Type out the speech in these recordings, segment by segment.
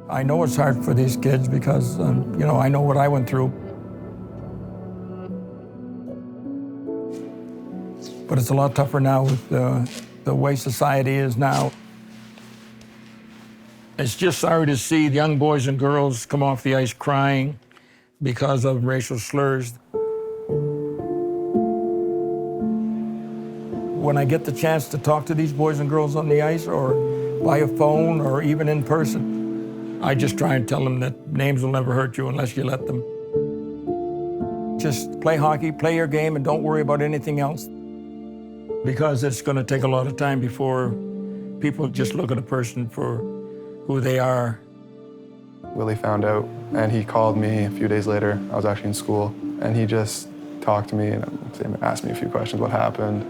I know it's hard for these kids because, I know what I went through. But it's a lot tougher now with the way society is now. It's just sorry to see young boys and girls come off the ice crying because of racial slurs. When I get the chance to talk to these boys and girls on the ice or by a phone or even in person, I just try and tell them that names will never hurt you unless you let them. Just play hockey, play your game, and don't worry about anything else. Because it's going to take a lot of time before people just look at a person for who they are. Willie found out, and he called me a few days later. I was actually in school, and he just talked to me and asked me a few questions. What happened?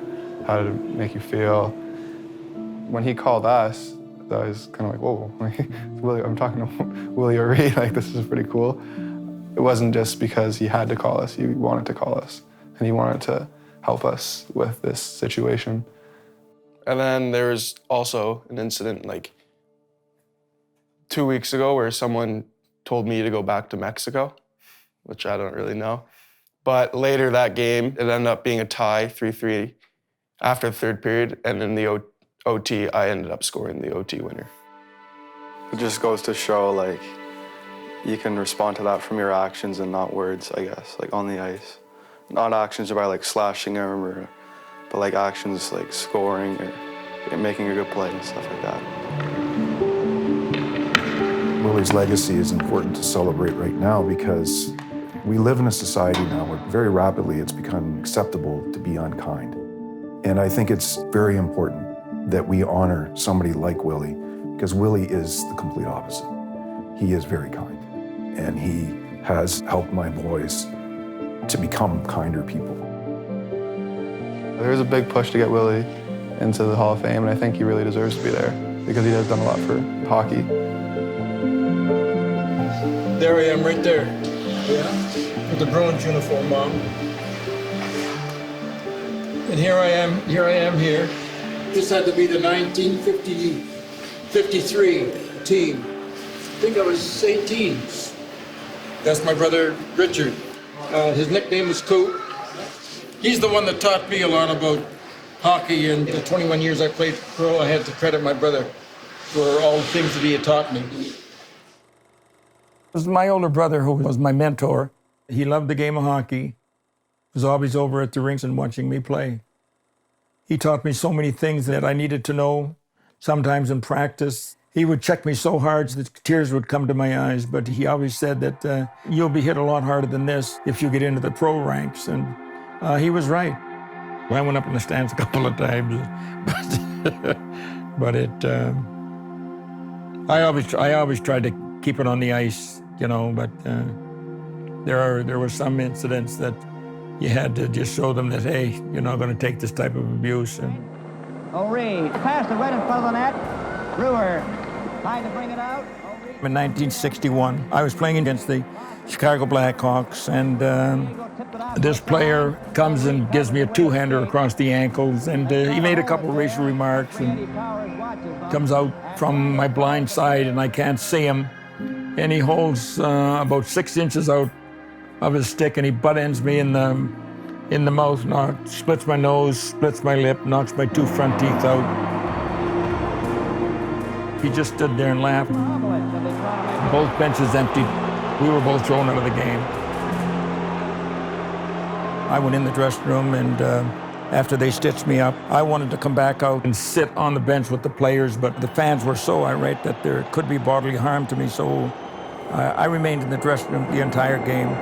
How did it make you feel? When he called us, I was kind of like, whoa, Willie, I'm talking to Willie O'Ree, like this is pretty cool. It wasn't just because he had to call us, he wanted to call us, and he wanted to help us with this situation. And then there was also an incident like 2 weeks ago where someone told me to go back to Mexico, which I don't really know. But later that game, it ended up being a tie, 3-3, after the third period, and in the OT, I ended up scoring the OT winner. It just goes to show, like, you can respond to that from your actions and not words, I guess, like on the ice. Not actions by like slashing him, but like actions like scoring or making a good play and stuff like that. Willie's legacy is important to celebrate right now because we live in a society now where very rapidly it's become acceptable to be unkind. And I think it's very important that we honor somebody like Willie because Willie is the complete opposite. He is very kind and he has helped my boys to become kinder people. There's a big push to get Willie into the Hall of Fame, and I think he really deserves to be there because he has done a lot for hockey. There I am, right there. Yeah, with the Bruins uniform on. And here I am here. This had to be the 1953 team. I think I was 18. That's my brother, Richard. His nickname was Coop. He's the one that taught me a lot about hockey, and the 21 years I played pro, I had to credit my brother for all the things that he had taught me. It was my older brother who was my mentor. He loved the game of hockey. He was always over at the rinks and watching me play. He taught me so many things that I needed to know, sometimes in practice. He would check me so hard that tears would come to my eyes, but he always said that you'll be hit a lot harder than this if you get into the pro ranks, and he was right. I went up in the stands a couple of times, but I always tried to keep it on the ice, but there were some incidents that you had to just show them that, hey, you're not going to take this type of abuse. O'Ree, pass it right in front of the net. Brewer, trying to bring it out. In 1961, I was playing against the Chicago Blackhawks, and this player comes and gives me a two-hander across the ankles, and he made a couple of racial remarks, and comes out from my blind side, and I can't see him, and he holds about 6 inches out of his stick, and he butt ends me in the mouth, splits my nose, splits my lip, knocks my two front teeth out. He just stood there and laughed. Both benches emptied. We were both thrown out of the game. I went in the dressing room, and after they stitched me up, I wanted to come back out and sit on the bench with the players, but the fans were so irate that there could be bodily harm to me, so I remained in the dressing room the entire game.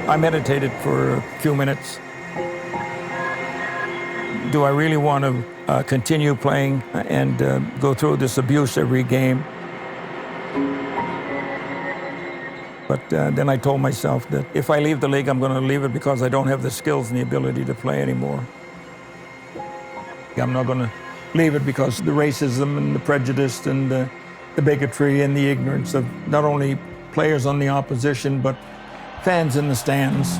I meditated for a few minutes. Do I really want to continue playing and go through this abuse every game? But then I told myself that if I leave the league, I'm going to leave it because I don't have the skills and the ability to play anymore. I'm not going to leave it because the racism and the prejudice and the bigotry and the ignorance of not only players on the opposition, but fans in the stands.